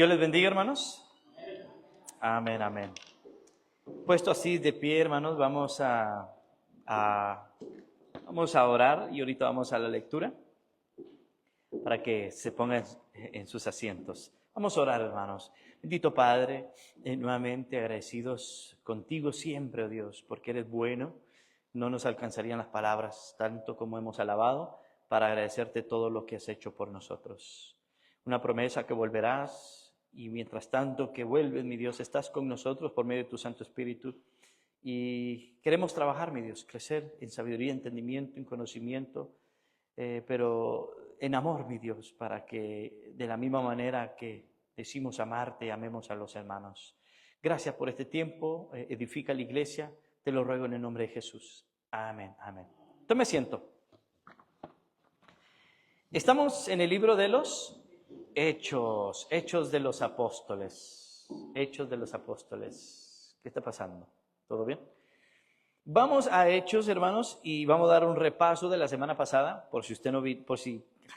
Dios les bendiga, hermanos. Amén, amén. Puesto así de pie, hermanos, vamos a orar y ahorita vamos a la lectura para que se pongan en sus asientos. Vamos a orar, hermanos. Bendito Padre, nuevamente agradecidos contigo siempre, oh Dios, porque eres bueno. No nos alcanzarían las palabras tanto como hemos alabado para agradecerte todo lo que has hecho por nosotros. Una promesa que volverás y mientras tanto que vuelves, mi Dios, estás con nosotros por medio de tu Santo Espíritu y queremos trabajar, mi Dios, crecer en sabiduría, entendimiento, en conocimiento, pero en amor, mi Dios, para que de la misma manera que decimos amarte, amemos a los hermanos. Gracias por este tiempo, edifica la iglesia, te lo ruego en el nombre de Jesús. Amén, amén. Tome asiento. Estamos en el libro de los Hechos de los Apóstoles. Hechos de los Apóstoles. ¿Qué está pasando? ¿Todo bien? Vamos a Hechos, hermanos, y vamos a dar un repaso de la semana pasada, por si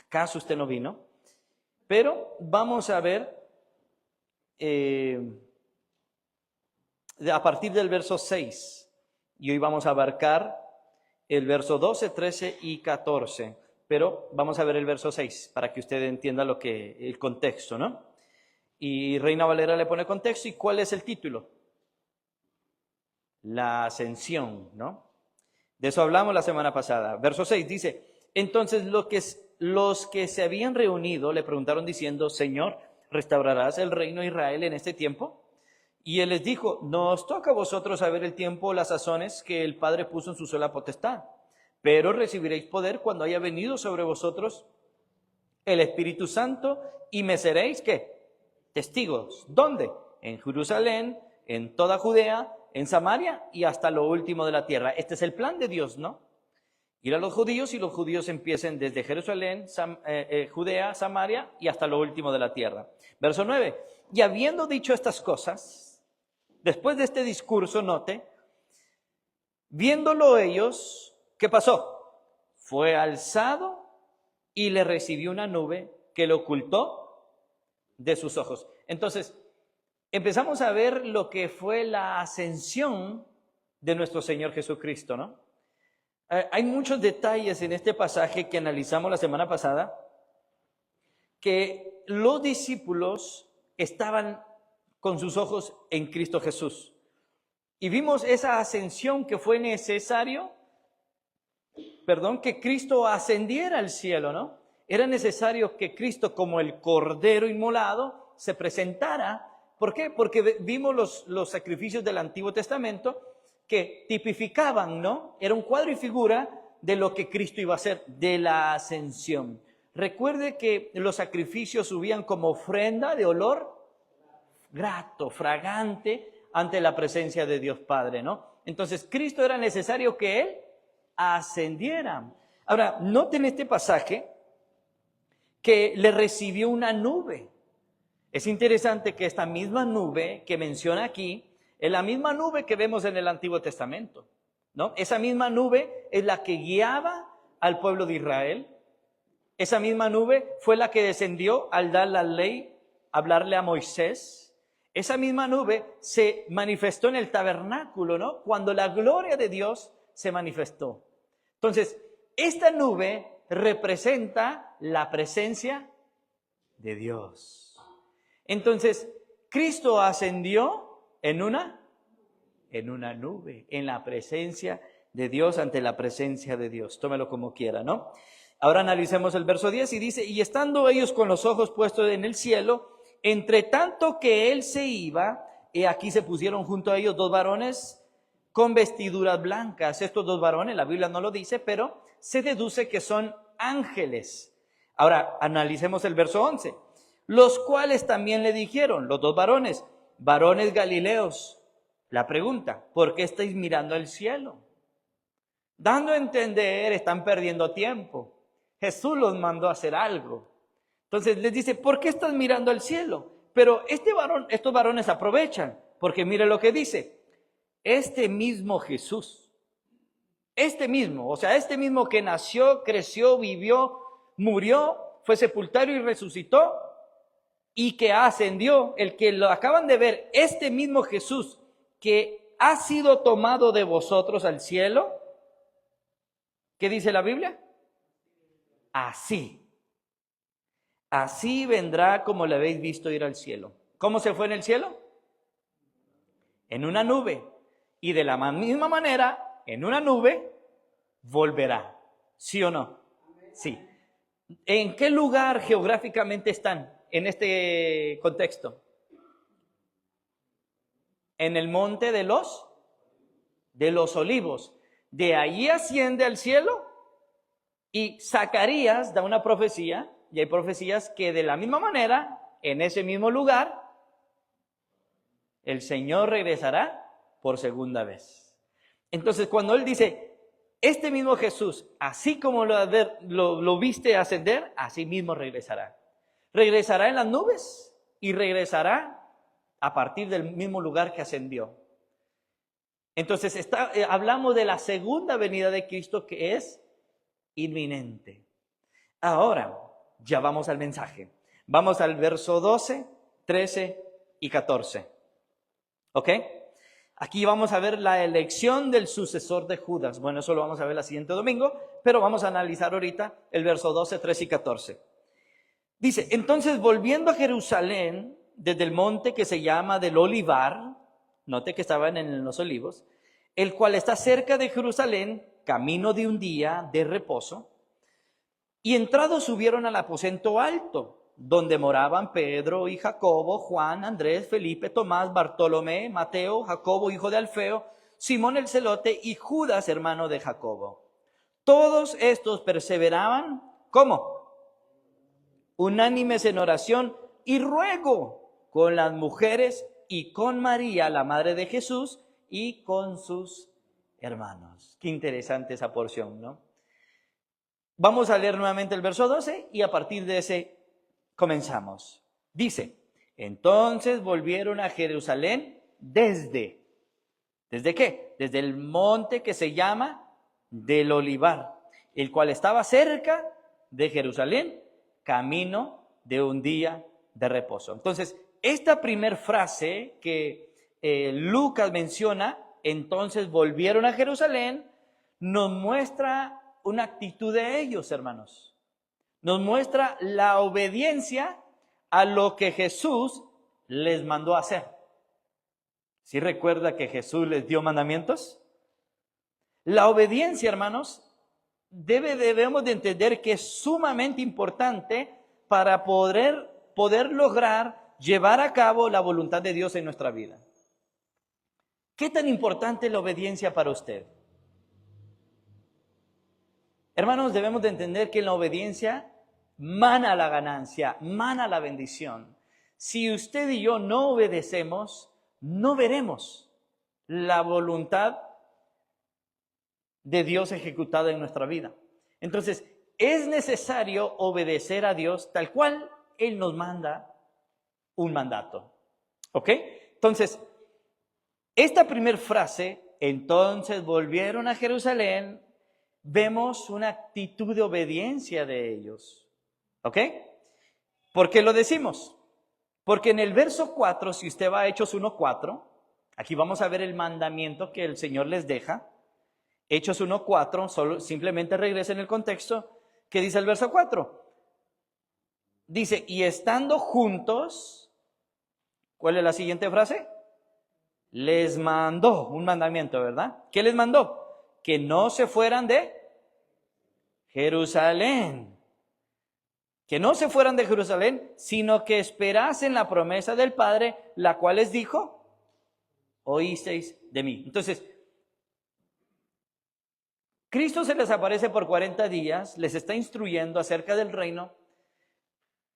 acaso usted no vino. Pero vamos a ver a partir del verso 6. Y hoy vamos a abarcar el verso 12, 13 y 14. Pero vamos a ver el verso 6 para que usted entienda el contexto, ¿no? Y Reina Valera le pone contexto. ¿Y cuál es el título? La ascensión, ¿no? De eso hablamos la semana pasada. Verso 6 dice: entonces los que se habían reunido le preguntaron diciendo: Señor, ¿restaurarás el reino de Israel en este tiempo? Y él les dijo: no os toca a vosotros saber el tiempo o las sazones que el Padre puso en su sola potestad, pero recibiréis poder cuando haya venido sobre vosotros el Espíritu Santo, y me seréis, ¿qué? Testigos. ¿Dónde? En Jerusalén, en toda Judea, en Samaria y hasta lo último de la tierra. Este es el plan de Dios, ¿no? Ir a los judíos y los judíos empiecen desde Jerusalén, Judea, Samaria y hasta lo último de la tierra. Verso 9. Y habiendo dicho estas cosas, después de este discurso, note, viéndolo ellos, ¿qué pasó? Fue alzado y le recibió una nube que lo ocultó de sus ojos. Entonces, empezamos a ver lo que fue la ascensión de nuestro Señor Jesucristo, ¿no? Hay muchos detalles en este pasaje que analizamos la semana pasada, que los discípulos estaban con sus ojos en Cristo Jesús. Y vimos esa ascensión que fue necesario, que Cristo ascendiera al cielo, ¿no? Era necesario que Cristo, como el Cordero inmolado, se presentara. ¿Por qué? Porque vimos los sacrificios del Antiguo Testamento que tipificaban, ¿no? Era un cuadro y figura de lo que Cristo iba a hacer, de la ascensión. Recuerde que los sacrificios subían como ofrenda de olor grato, fragante, ante la presencia de Dios Padre, ¿no? Entonces, Cristo era necesario que Él ascendiera. Ahora, noten este pasaje que le recibió una nube. Es interesante que esta misma nube que menciona aquí es la misma nube que vemos en el Antiguo Testamento, ¿no? Esa misma nube es la que guiaba al pueblo de Israel. Esa misma nube fue la que descendió al dar la ley, hablarle a Moisés. Esa misma nube se manifestó en el tabernáculo, ¿no? Cuando la gloria de Dios se manifestó. Entonces, esta nube representa la presencia de Dios. Entonces, Cristo ascendió en una nube, en la presencia de Dios, ante la presencia de Dios. Tómelo como quiera, ¿no? Ahora analicemos el verso 10 y dice: y estando ellos con los ojos puestos en el cielo, entre tanto que él se iba, he aquí se pusieron junto a ellos dos varones con vestiduras blancas. Estos dos varones, la Biblia no lo dice, pero se deduce que son ángeles. Ahora, analicemos el verso 11. Los cuales también le dijeron, los dos varones Galileos. La pregunta: ¿por qué estáis mirando al cielo? Dando a entender, están perdiendo tiempo. Jesús los mandó a hacer algo. Entonces les dice: ¿por qué estás mirando al cielo? Pero estos varones aprovechan, porque mire lo que dice: este mismo Jesús, este mismo que nació, creció, vivió, murió, fue sepultado y resucitó, y que ascendió, el que lo acaban de ver, este mismo Jesús que ha sido tomado de vosotros al cielo, ¿qué dice la Biblia? Así vendrá como le habéis visto ir al cielo. ¿Cómo se fue en el cielo? En una nube. Y de la misma manera, en una nube, volverá. ¿Sí o no? Sí. ¿En qué lugar geográficamente están en este contexto? En el monte de los olivos. De ahí asciende al cielo y Zacarías da una profecía, y hay profecías que de la misma manera, en ese mismo lugar, el Señor regresará por segunda vez. Entonces, cuando Él dice, este mismo Jesús, así como lo viste ascender, así mismo regresará. Regresará en las nubes y regresará a partir del mismo lugar que ascendió. Entonces, hablamos de la segunda venida de Cristo, que es inminente. Ahora, ya vamos al mensaje. Vamos al verso 12, 13 y 14. ¿Ok? Aquí vamos a ver la elección del sucesor de Judas. Bueno, eso lo vamos a ver el siguiente domingo, pero vamos a analizar ahorita el verso 12, 13 y 14. Dice, entonces volviendo a Jerusalén, desde el monte que se llama del Olivar, note que estaban en los olivos, el cual está cerca de Jerusalén, camino de un día de reposo, y entrados subieron al aposento alto, donde moraban Pedro y Jacobo, Juan, Andrés, Felipe, Tomás, Bartolomé, Mateo, Jacobo, hijo de Alfeo, Simón el celote y Judas, hermano de Jacobo. Todos estos perseveraban, ¿cómo? Unánimes en oración y ruego con las mujeres y con María, la madre de Jesús, y con sus hermanos. Qué interesante esa porción, ¿no? Vamos a leer nuevamente el verso 12 y a partir de ese comenzamos. Dice, entonces volvieron a Jerusalén ¿desde qué? Desde el monte que se llama del Olivar, el cual estaba cerca de Jerusalén, camino de un día de reposo. Entonces, esta primer frase que Lucas menciona, entonces volvieron a Jerusalén, nos muestra una actitud de ellos, hermanos. Nos muestra la obediencia a lo que Jesús les mandó hacer. ¿Sí recuerda que Jesús les dio mandamientos? La obediencia, hermanos, debemos de entender que es sumamente importante para poder lograr llevar a cabo la voluntad de Dios en nuestra vida. ¿Qué tan importante es la obediencia para usted? Hermanos, debemos de entender que en la obediencia mana la ganancia, mana la bendición. Si usted y yo no obedecemos, no veremos la voluntad de Dios ejecutada en nuestra vida. Entonces, es necesario obedecer a Dios tal cual Él nos manda un mandato. ¿Ok? Entonces, esta primera frase, entonces volvieron a Jerusalén, vemos una actitud de obediencia de ellos. ¿Ok? ¿Por qué lo decimos? Porque en el verso 4, si usted va a Hechos 1:4, aquí vamos a ver el mandamiento que el Señor les deja. Hechos 1:4, simplemente regresa en el contexto. ¿Qué dice el verso 4? Dice, y estando juntos, ¿cuál es la siguiente frase? Les mandó un mandamiento, ¿verdad? ¿Qué les mandó? Que no se fueran de Jerusalén. Que no se fueran de Jerusalén, sino que esperasen la promesa del Padre, la cual les dijo, oísteis de mí. Entonces, Cristo se les aparece por 40 días, les está instruyendo acerca del reino.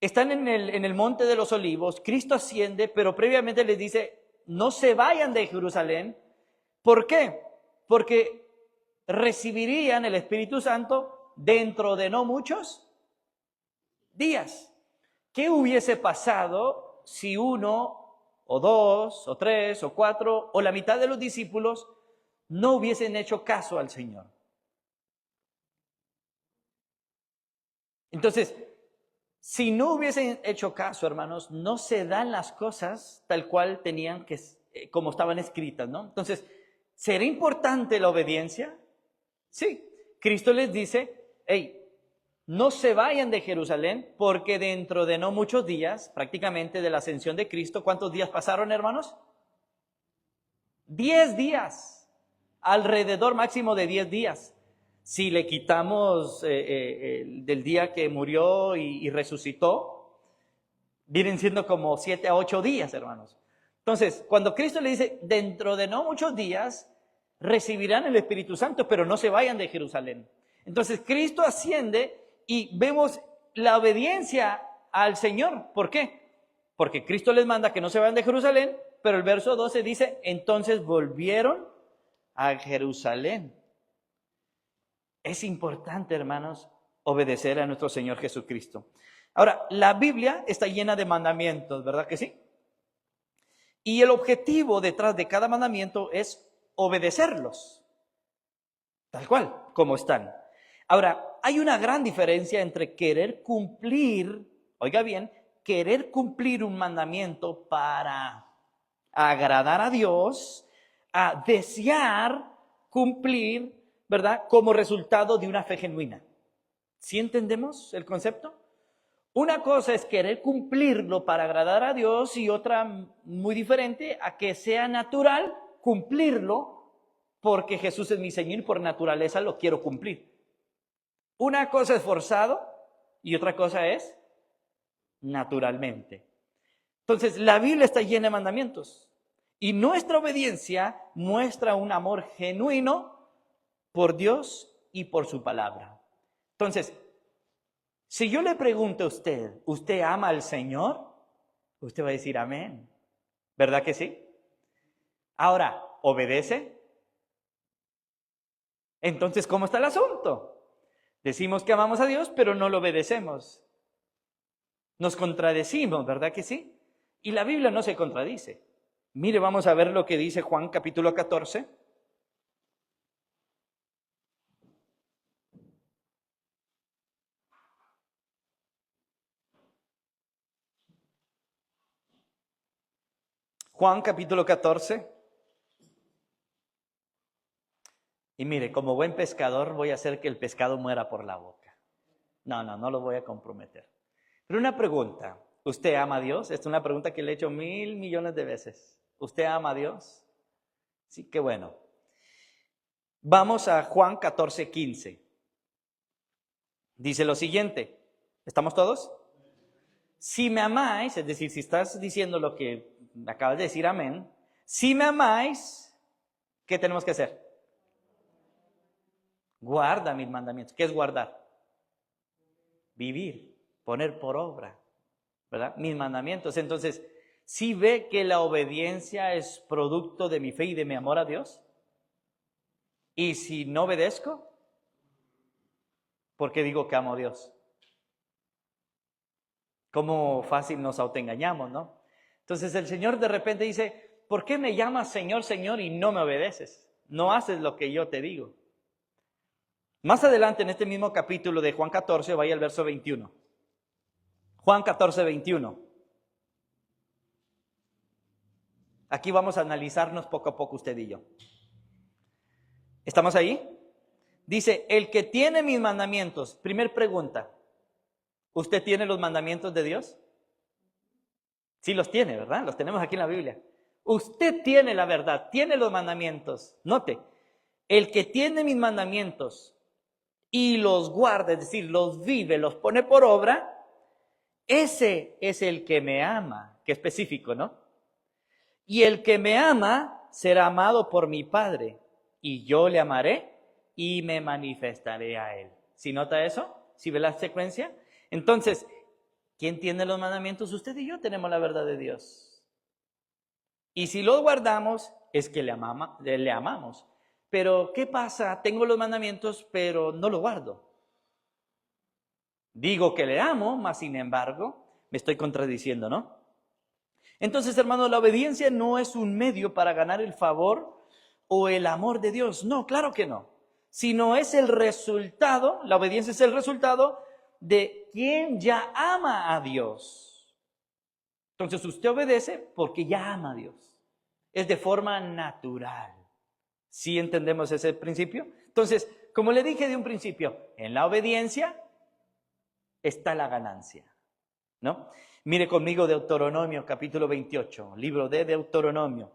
Están en el monte de los olivos, Cristo asciende, pero previamente les dice, no se vayan de Jerusalén. ¿Por qué? Porque recibirían el Espíritu Santo dentro de no muchos días. ¿Qué hubiese pasado si uno, o dos, o tres, o cuatro, o la mitad de los discípulos no hubiesen hecho caso al Señor? Entonces, Si no hubiesen hecho caso, hermanos, no se dan las cosas tal cual tenían que, como estaban escritas, ¿no? Entonces, ¿será importante la obediencia? Sí. Cristo les dice, hey, no se vayan de Jerusalén, porque dentro de no muchos días, prácticamente de la ascensión de Cristo, ¿cuántos días pasaron, hermanos? 10 días, alrededor máximo de 10 días. Si le quitamos del día que murió y resucitó, vienen siendo como 7 a 8 días, hermanos. Entonces, cuando Cristo le dice, dentro de no muchos días, recibirán el Espíritu Santo, pero no se vayan de Jerusalén. Entonces, Cristo asciende y vemos la obediencia al Señor. ¿Por qué? Porque Cristo les manda que no se vayan de Jerusalén, pero el verso 12 dice, entonces volvieron a Jerusalén. Es importante, hermanos, obedecer a nuestro Señor Jesucristo. Ahora, la Biblia está llena de mandamientos, ¿verdad que sí? Y el objetivo detrás de cada mandamiento es obedecerlos, tal cual, como están. Ahora, hay una gran diferencia entre querer cumplir, oiga bien, querer cumplir un mandamiento para agradar a Dios, a desear cumplir, ¿verdad?, como resultado de una fe genuina. ¿Sí entendemos el concepto? Una cosa es querer cumplirlo para agradar a Dios y otra muy diferente a que sea natural cumplirlo porque Jesús es mi Señor y por naturaleza lo quiero cumplir. Una cosa es forzado y otra cosa es naturalmente. Entonces, la Biblia está llena de mandamientos y nuestra obediencia muestra un amor genuino por Dios y por su palabra. Entonces, si yo le pregunto a usted, ¿usted ama al Señor? Usted va a decir amén. ¿Verdad que sí? Ahora, ¿obedece? Entonces, ¿cómo está el asunto? Decimos que amamos a Dios, pero no lo obedecemos. Nos contradecimos, ¿verdad que sí? Y la Biblia no se contradice. Mire, vamos a ver lo que dice Juan capítulo 14. Juan capítulo 14. Y mire, como buen pescador voy a hacer que el pescado muera por la boca. No lo voy a comprometer. Pero una pregunta, ¿usted ama a Dios? Esta es una pregunta que le he hecho 1,000 millones de veces. ¿Usted ama a Dios? Sí, qué bueno. Vamos a Juan 14:15. Dice lo siguiente, ¿estamos todos? Si me amáis, es decir, si estás diciendo lo que acabas de decir, amén. Si me amáis, ¿qué tenemos que hacer? Guarda mis mandamientos. ¿Qué es guardar? Vivir, poner por obra, ¿verdad? Mis mandamientos. Entonces, ¿sí ve que la obediencia es producto de mi fe y de mi amor a Dios? Y si no obedezco, ¿por qué digo que amo a Dios? Cómo fácil nos autoengañamos, ¿no? Entonces el Señor de repente dice, ¿por qué me llamas Señor, Señor y no me obedeces? No haces lo que yo te digo. Más adelante en este mismo capítulo de Juan 14, vaya al verso 21. Juan 14, 21. Aquí vamos a analizarnos poco a poco usted y yo. ¿Estamos ahí? Dice, el que tiene mis mandamientos, primer pregunta, ¿usted tiene los mandamientos de Dios? Sí los tiene, ¿verdad? Los tenemos aquí en la Biblia. Usted tiene la verdad, tiene los mandamientos. Note, el que tiene mis mandamientos y los guarda, es decir, los vive, los pone por obra, ese es el que me ama. Qué específico, ¿no? Y el que me ama será amado por mi Padre, y yo le amaré y me manifestaré a él. ¿Sí nota eso? ¿Sí ve la secuencia? Entonces, ¿quién tiene los mandamientos? Usted y yo tenemos la verdad de Dios. Y si los guardamos, es que le amamos. Pero, ¿qué pasa? Tengo los mandamientos, pero no los guardo. Digo que le amo, mas sin embargo, me estoy contradiciendo, ¿no? Entonces, hermanos, la obediencia no es un medio para ganar el favor o el amor de Dios. No, claro que no. Sino es el resultado, la obediencia es el resultado de quien ya ama a Dios. Entonces usted obedece porque ya ama a Dios. Es de forma natural. ¿Sí entendemos ese principio? Entonces, como le dije de un principio, en la obediencia está la ganancia, ¿no? Mire conmigo Deuteronomio capítulo 28, libro de Deuteronomio.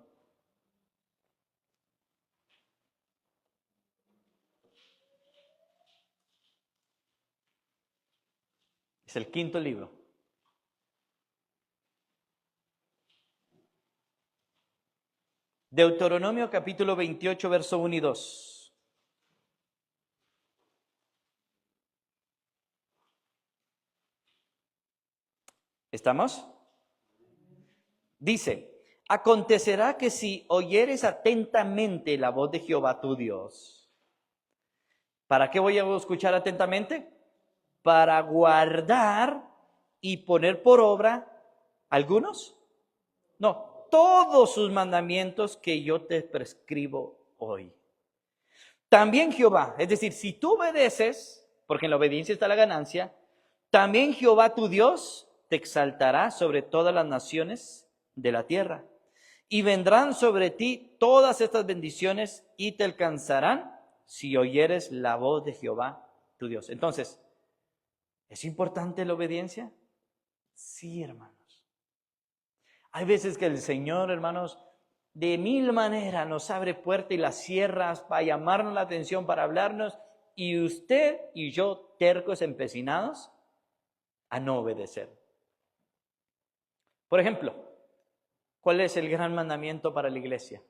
Es el quinto libro. Deuteronomio capítulo 28, verso 1 y 2. ¿Estamos? Dice, acontecerá que si oyeres atentamente la voz de Jehová tu Dios. ¿Para qué voy a escuchar atentamente? Para guardar y poner por obra algunos. No, todos sus mandamientos que yo te prescribo hoy. También Jehová, es decir, si tú obedeces, porque en la obediencia está la ganancia, también Jehová tu Dios te exaltará sobre todas las naciones de la tierra. Y vendrán sobre ti todas estas bendiciones y te alcanzarán si oyeres la voz de Jehová tu Dios. Entonces, ¿es importante la obediencia? Sí, hermanos. Hay veces que el Señor, hermanos, de mil maneras nos abre puertas y las cierras para llamarnos la atención, para hablarnos, y usted y yo, tercos, empecinados, a no obedecer. Por ejemplo, ¿cuál es el gran mandamiento para la iglesia?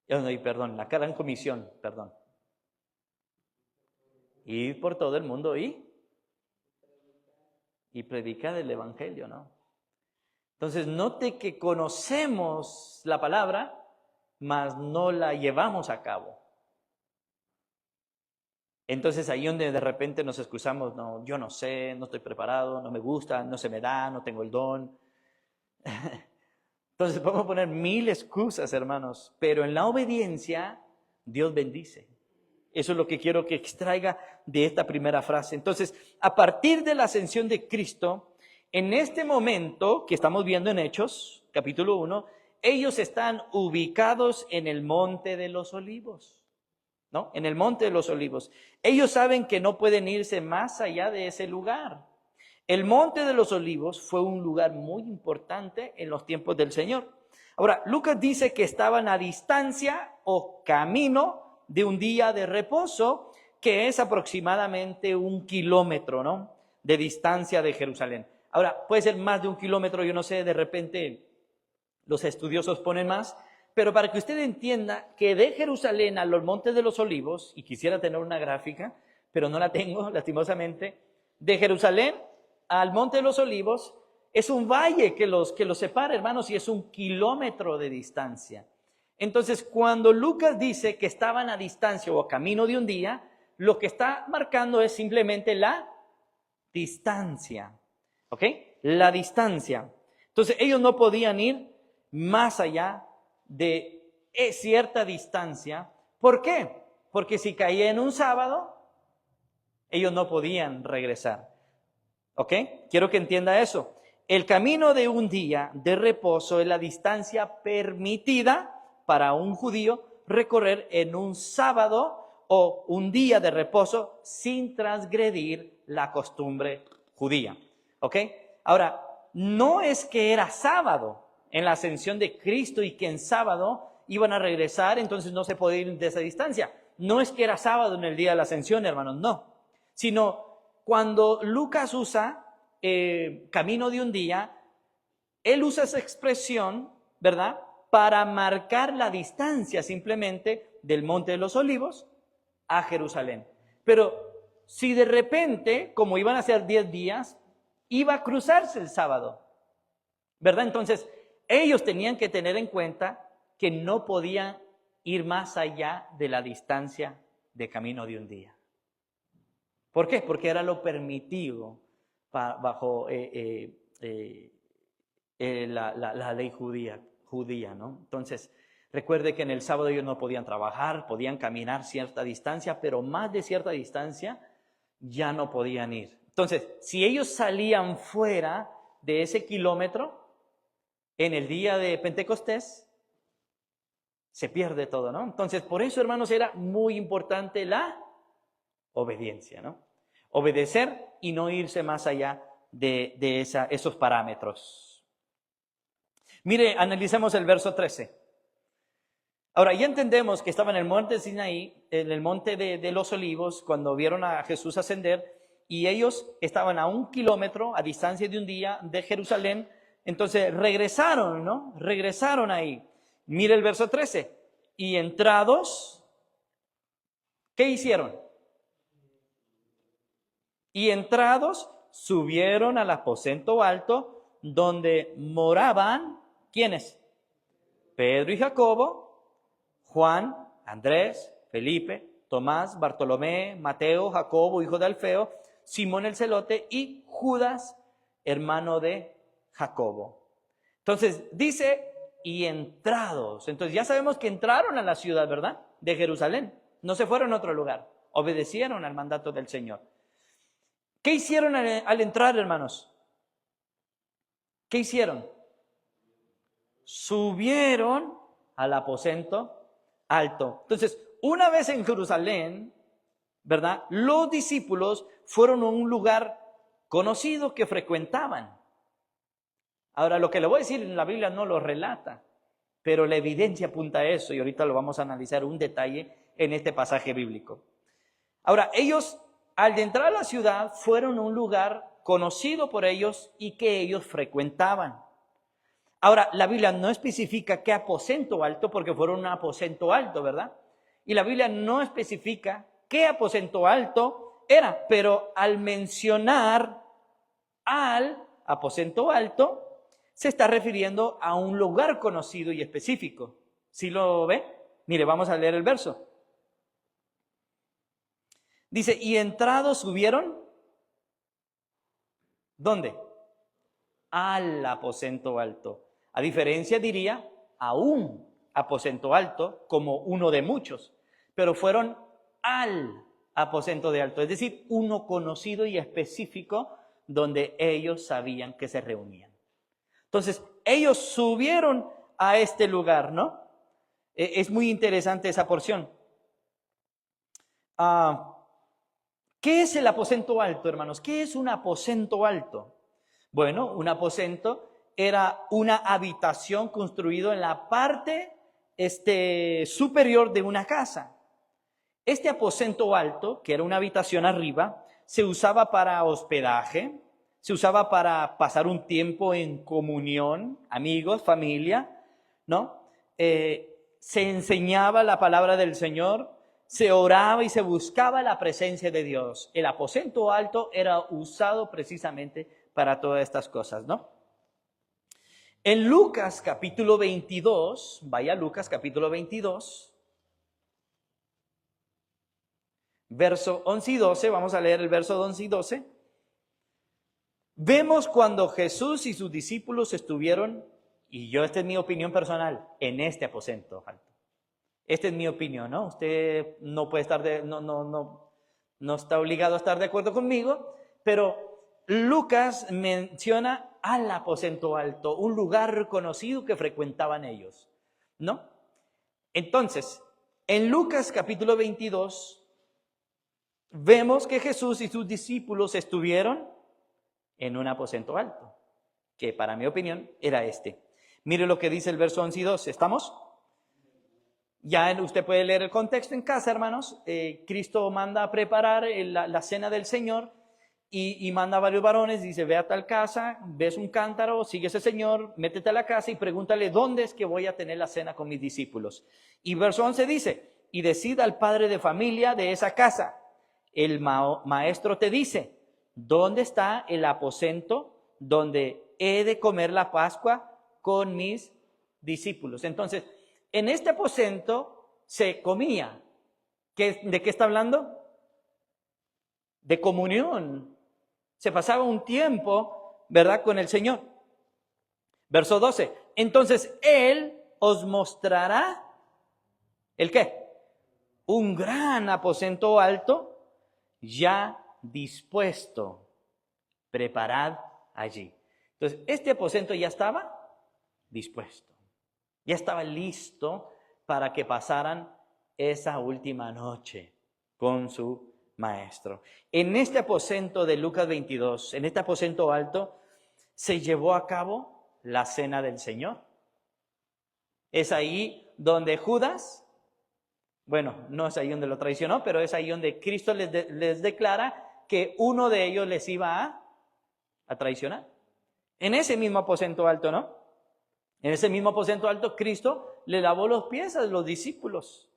Perdón, la gran comisión, perdón. Ir por todo el mundo y predicar el evangelio, ¿no? Entonces, note que conocemos la palabra, mas no la llevamos a cabo. Entonces, ahí donde de repente nos excusamos, no, yo no sé, no estoy preparado, no me gusta, no se me da, no tengo el don. Entonces, podemos poner mil excusas, hermanos, pero en la obediencia, Dios bendice. Eso es lo que quiero que extraiga de esta primera frase. Entonces, a partir de la ascensión de Cristo, en este momento que estamos viendo en Hechos, capítulo 1, ellos están ubicados en el Monte de los Olivos, ¿no? En el Monte de los Olivos. Ellos saben que no pueden irse más allá de ese lugar. El Monte de los Olivos fue un lugar muy importante en los tiempos del Señor. Ahora, Lucas dice que estaban a distancia o camino de un día de reposo, que es aproximadamente 1 kilómetro, ¿no?, de distancia de Jerusalén. Ahora, puede ser más de 1 kilómetro, yo no sé, de repente los estudiosos ponen más, pero para que usted entienda que de Jerusalén a los Montes de los Olivos, y quisiera tener una gráfica, pero no la tengo, lastimosamente, de Jerusalén al Monte de los Olivos es un valle que los separa, hermanos, y es 1 kilómetro de distancia. Entonces, cuando Lucas dice que estaban a distancia o a camino de un día, lo que está marcando es simplemente la distancia, ¿ok? La distancia. Entonces, ellos no podían ir más allá de cierta distancia. ¿Por qué? Porque si caía en un sábado, ellos no podían regresar, ¿ok? Quiero que entienda eso. El camino de un día de reposo es la distancia permitida para un judío recorrer en un sábado o un día de reposo sin transgredir la costumbre judía. ¿Ok? Ahora, no es que era sábado en la ascensión de Cristo y que en sábado iban a regresar, entonces no se podía ir de esa distancia. No es que era sábado en el día de la ascensión, hermanos, no. Sino cuando Lucas usa camino de un día, él usa esa expresión, ¿verdad?, para marcar la distancia simplemente del Monte de los Olivos a Jerusalén. Pero si de repente, como iban a ser 10 días, iba a cruzarse el sábado, ¿verdad? Entonces, ellos tenían que tener en cuenta que no podían ir más allá de la distancia de camino de un día. ¿Por qué? Porque era lo permitido bajo la ley judía, ¿no? Entonces, Recuerde que en el sábado ellos no podían trabajar, podían caminar cierta distancia, pero más de cierta distancia ya no podían ir. Entonces, si ellos salían fuera de ese kilómetro en el día de Pentecostés, se pierde todo, ¿no? Entonces, por eso, hermanos, era muy importante la obediencia, ¿no? Obedecer y no irse más allá de esos parámetros. Mire, analicemos el verso 13. Ahora, ya entendemos que estaba en el monte de Sinaí, en el monte de los olivos, cuando vieron a Jesús ascender, y ellos estaban a 1 kilómetro a distancia de un día de Jerusalén. Entonces regresaron, ¿no? Regresaron ahí. Mire el verso 13. Y entrados, ¿qué hicieron? Y entrados, subieron al aposento alto, donde moraban, ¿quiénes? Pedro y Jacobo, Juan, Andrés, Felipe, Tomás, Bartolomé, Mateo, Jacobo, hijo de Alfeo, Simón el celote y Judas, hermano de Jacobo. Entonces dice, y entrados. Entonces ya sabemos que entraron a la ciudad, ¿verdad? De Jerusalén. No se fueron a otro lugar. Obedecieron al mandato del Señor. ¿Qué hicieron al entrar, hermanos? ¿Qué hicieron? Subieron al aposento alto. Entonces, una vez en Jerusalén, ¿verdad? Los discípulos fueron a un lugar conocido que frecuentaban. Ahora, lo que le voy a decir en la Biblia no lo relata, pero la evidencia apunta a eso y ahorita lo vamos a analizar un detalle en este pasaje bíblico. Ahora, ellos, al entrar a la ciudad, fueron a un lugar conocido por ellos y que ellos frecuentaban. Ahora, la Biblia no especifica qué aposento alto, porque fueron un aposento alto, ¿verdad? Y la Biblia no especifica qué aposento alto era, pero al mencionar al aposento alto, se está refiriendo a un lugar conocido y específico. ¿Sí lo ve? Mire, vamos a leer el verso. Dice, y entrados subieron, ¿dónde? Al aposento alto. A diferencia, diría, a un aposento alto, como uno de muchos. Pero fueron al aposento de alto, es decir, uno conocido y específico donde ellos sabían que se reunían. Entonces, ellos subieron a este lugar, ¿no? Es muy interesante esa porción. ¿Qué es el aposento alto, hermanos? ¿Qué es un aposento alto? Bueno, un aposento era una habitación construida en la parte superior de una casa. Este aposento alto, que era una habitación arriba, se usaba para hospedaje, se usaba para pasar un tiempo en comunión, amigos, familia, ¿no? Se enseñaba la palabra del Señor, se oraba y se buscaba la presencia de Dios. El aposento alto era usado precisamente para todas estas cosas, ¿no? En Lucas capítulo 22, vaya Lucas capítulo 22, verso 11 y 12, vamos a leer el verso 11 y 12. Vemos cuando Jesús y sus discípulos estuvieron, y esta es mi opinión personal, en este aposento alto. Esta es mi opinión, ¿no? Usted no puede estar no está obligado a estar de acuerdo conmigo, pero Lucas menciona al aposento alto, un lugar conocido que frecuentaban ellos, ¿no? Entonces, en Lucas capítulo 22, vemos que Jesús y sus discípulos estuvieron en un aposento alto, que para mi opinión era este. Mire lo que dice el verso 11 y 12, ¿estamos? Ya usted puede leer el contexto en casa, hermanos. Cristo manda a preparar la cena del Señor y manda a varios varones, dice, ve a tal casa, ves un cántaro, sigue ese señor, métete a la casa y pregúntale dónde es que voy a tener la cena con mis discípulos. Y verso 11 dice, y decida al padre de familia de esa casa, el maestro te dice, ¿dónde está el aposento donde he de comer la Pascua con mis discípulos? Entonces, en este aposento se comía. ¿De qué está hablando? De comunión. Se pasaba un tiempo, ¿verdad?, con el Señor. Verso 12. Entonces, él os mostrará, ¿el qué? Un gran aposento alto ya dispuesto. Preparad allí. Entonces, este aposento ya estaba dispuesto. Ya estaba listo para que pasaran esa última noche con su maestro. En este aposento de Lucas 22, en este aposento alto, se llevó a cabo la cena del Señor. Es ahí donde Judas, bueno, no es ahí donde lo traicionó, pero es ahí donde Cristo les declara que uno de ellos les iba a traicionar. En ese mismo aposento alto, ¿no? En ese mismo aposento alto, Cristo le lavó los pies a los discípulos.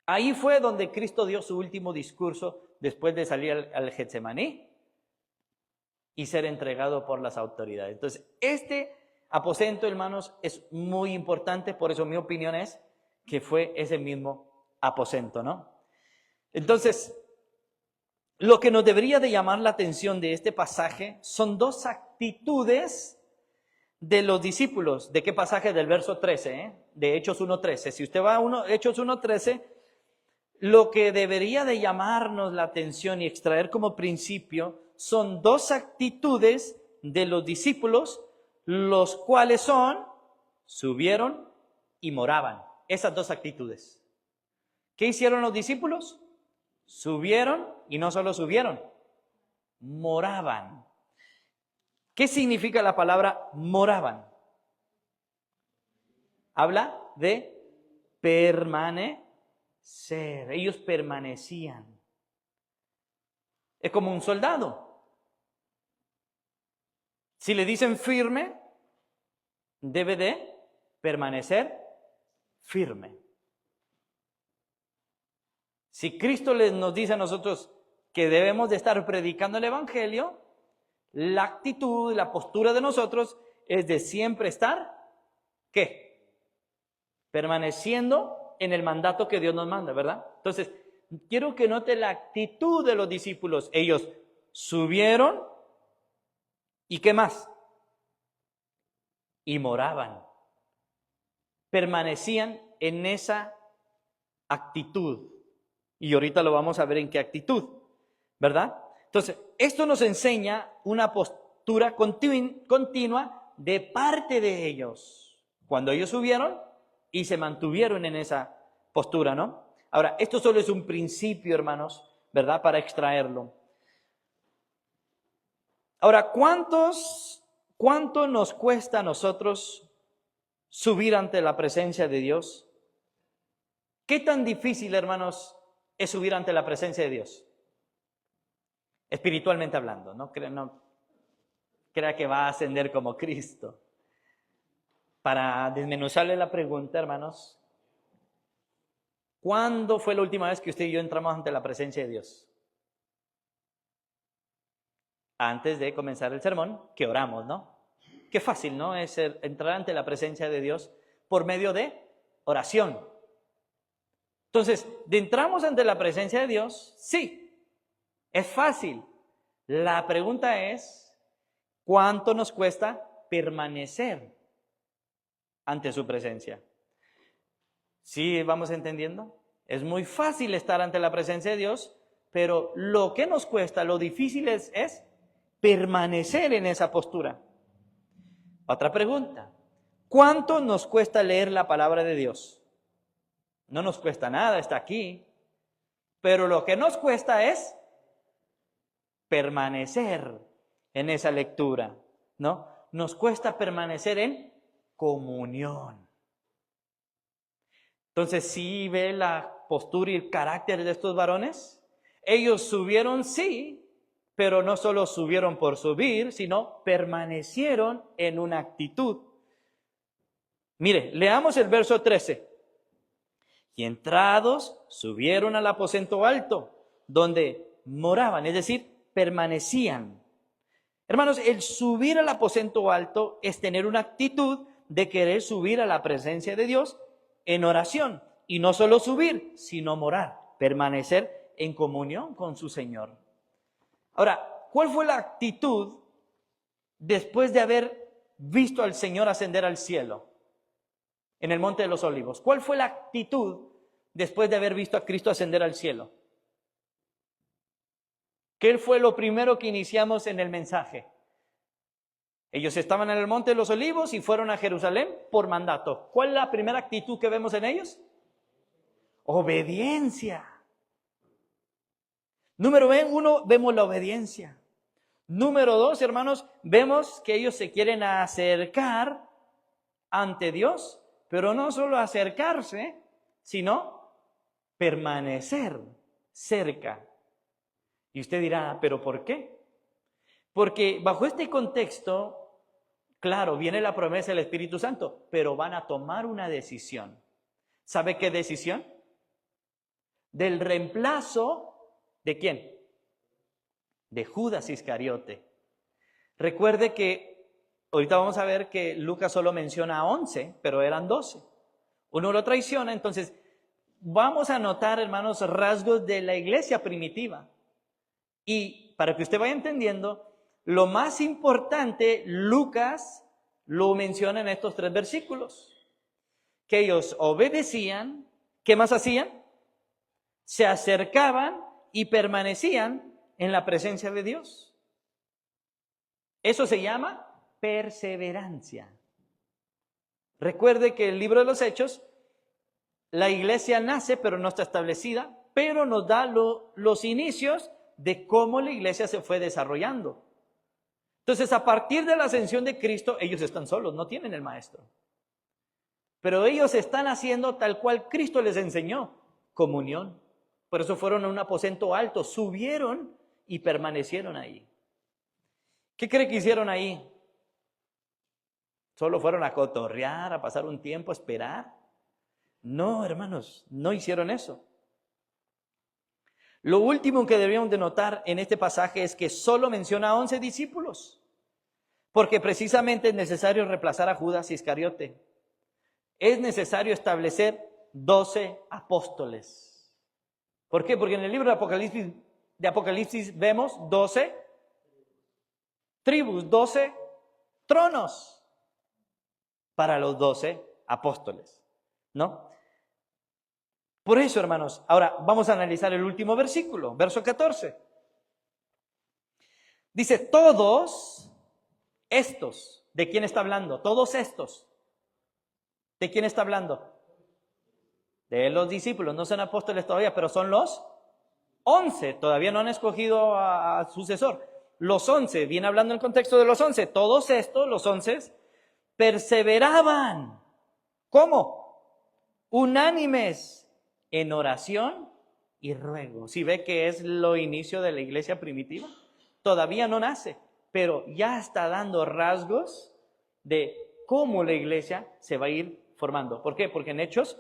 Ahí fue donde Cristo dio su último discurso después de salir al Getsemaní y ser entregado por las autoridades. Entonces, este aposento, hermanos, es muy importante, por eso mi opinión es que fue ese mismo aposento, ¿no? Entonces, lo que nos debería de llamar la atención de este pasaje son dos actitudes de los discípulos. ¿De qué pasaje? Del verso 13, de Hechos 1:13. Si usted va a Hechos 1:13, lo que debería de llamarnos la atención y extraer como principio son dos actitudes de los discípulos, los cuales son, subieron y moraban. Esas dos actitudes. ¿Qué hicieron los discípulos? Subieron y no solo subieron, moraban. ¿Qué significa la palabra moraban? Habla de permanecer. Ellos permanecían. Es como un soldado. Si le dicen firme, debe de permanecer firme. Si Cristo nos dice a nosotros que debemos de estar predicando el Evangelio, la actitud, la postura de nosotros es de siempre estar, ¿qué? Permaneciendo en el mandato que Dios nos manda, ¿verdad? Entonces, quiero que note la actitud de los discípulos. Ellos subieron y ¿qué más? Y moraban. Permanecían en esa actitud. Y ahorita lo vamos a ver en qué actitud, ¿verdad? Entonces, esto nos enseña una postura continua de parte de ellos. Cuando ellos subieron y se mantuvieron en esa postura, ¿no? Ahora, esto solo es un principio, hermanos, ¿verdad? Para extraerlo. Ahora, ¿cuánto nos cuesta a nosotros subir ante la presencia de Dios? ¿Qué tan difícil, hermanos, es subir ante la presencia de Dios? Espiritualmente hablando, no crea que va a ascender como Cristo. Para desmenuzarle la pregunta, hermanos, ¿cuándo fue la última vez que usted y yo entramos ante la presencia de Dios? Antes de comenzar el sermón, que oramos, ¿no? Qué fácil, ¿no? Es entrar ante la presencia de Dios por medio de oración. Entonces, ¿de entramos ante la presencia de Dios? Sí, es fácil. La pregunta es, ¿cuánto nos cuesta permanecer ante su presencia? ¿Sí vamos entendiendo? Es muy fácil estar ante la presencia de Dios, pero lo que nos cuesta, lo difícil es permanecer en esa postura. Otra pregunta, ¿cuánto nos cuesta leer la palabra de Dios? No nos cuesta nada, está aquí, pero lo que nos cuesta es permanecer en esa lectura, ¿no? Nos cuesta permanecer en comunión. Entonces, ¿sí ve la postura y el carácter de estos varones? Ellos subieron, sí, pero no solo subieron por subir, sino permanecieron en una actitud. Mire, leamos el verso 13. Y entrados, subieron al aposento alto, donde moraban, es decir, permanecían. Hermanos, el subir al aposento alto es tener una actitud de querer subir a la presencia de Dios en oración. Y no solo subir, sino morar, permanecer en comunión con su Señor. Ahora, ¿cuál fue la actitud después de haber visto al Señor ascender al cielo? en el Monte de los Olivos? ¿Cuál fue la actitud después de haber visto a Cristo ascender al cielo? ¿Qué fue lo primero que iniciamos en el mensaje? Ellos estaban en el Monte de los Olivos y fueron a Jerusalén por mandato. ¿Cuál es la primera actitud que vemos en ellos? Obediencia. Número 1, vemos la obediencia. Número 2, hermanos, vemos que ellos se quieren acercar ante Dios, pero no solo acercarse, sino permanecer cerca. Y usted dirá, ¿pero por qué? Porque bajo este contexto, claro, viene la promesa del Espíritu Santo, pero van a tomar una decisión. ¿Sabe qué decisión? Del reemplazo, ¿de quién? De Judas Iscariote. Recuerde que ahorita vamos a ver que Lucas solo menciona a 11, pero eran 12. Uno lo traiciona, entonces vamos a notar, hermanos, rasgos de la iglesia primitiva. Y para que usted vaya entendiendo, lo más importante, Lucas lo menciona en estos 3 versículos. Que ellos obedecían, ¿qué más hacían? Se acercaban y permanecían en la presencia de Dios. Eso se llama perseverancia. Recuerde que el libro de los Hechos, la iglesia nace pero no está establecida, pero nos da los inicios de cómo la iglesia se fue desarrollando. Entonces, a partir de la ascensión de Cristo, ellos están solos, no tienen el maestro. Pero ellos están haciendo tal cual Cristo les enseñó, comunión. Por eso fueron a un aposento alto, subieron y permanecieron ahí. ¿Qué cree que hicieron ahí? ¿Solo fueron a cotorrear, a pasar un tiempo, a esperar? No, hermanos, no hicieron eso. Lo último que debemos de notar en este pasaje es que solo menciona a 11 discípulos, porque precisamente es necesario reemplazar a Judas Iscariote. Es necesario establecer 12 apóstoles. ¿Por qué? Porque en el libro de Apocalipsis vemos 12 tribus, 12 tronos para los 12 apóstoles, ¿no? Por eso, hermanos, ahora vamos a analizar el último versículo, verso 14. Dice, todos estos, ¿de quién está hablando? Todos estos, ¿de quién está hablando? De los discípulos, no son apóstoles todavía, pero son los 11, todavía no han escogido a sucesor. Los 11, viene hablando en el contexto de los 11, todos estos, los 11, perseveraban. ¿Cómo? Unánimes en oración y ruego. Si ve que es lo inicio de la iglesia primitiva, todavía no nace, pero ya está dando rasgos de cómo la iglesia se va a ir formando. ¿Por qué? Porque en Hechos,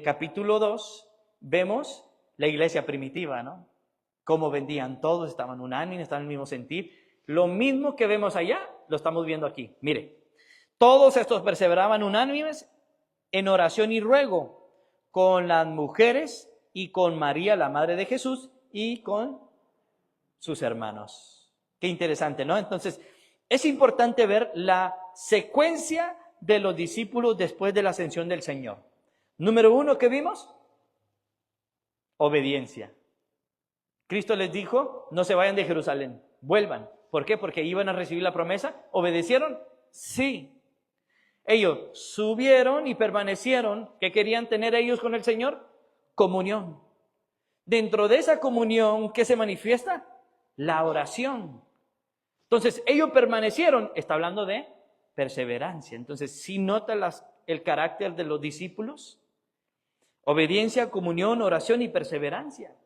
capítulo 2, vemos la iglesia primitiva, ¿no? Cómo vendían todos, estaban unánimes, estaban en el mismo sentir. Lo mismo que vemos allá, lo estamos viendo aquí. Mire, todos estos perseveraban unánimes en oración y ruego con las mujeres y con María, la madre de Jesús, y con sus hermanos. Qué interesante, ¿no? Entonces, es importante ver la secuencia de los discípulos después de la ascensión del Señor. Número 1, ¿qué vimos? Obediencia. Cristo les dijo, no se vayan de Jerusalén, vuelvan. ¿Por qué? Porque iban a recibir la promesa. ¿Obedecieron? Sí. Ellos subieron y permanecieron. ¿Qué querían tener ellos con el Señor? Comunión. Dentro de esa comunión, ¿qué se manifiesta? La oración. Entonces, ellos permanecieron, está hablando de perseverancia. Entonces, ¿sí nota el carácter de los discípulos? Obediencia, comunión, oración y perseverancia.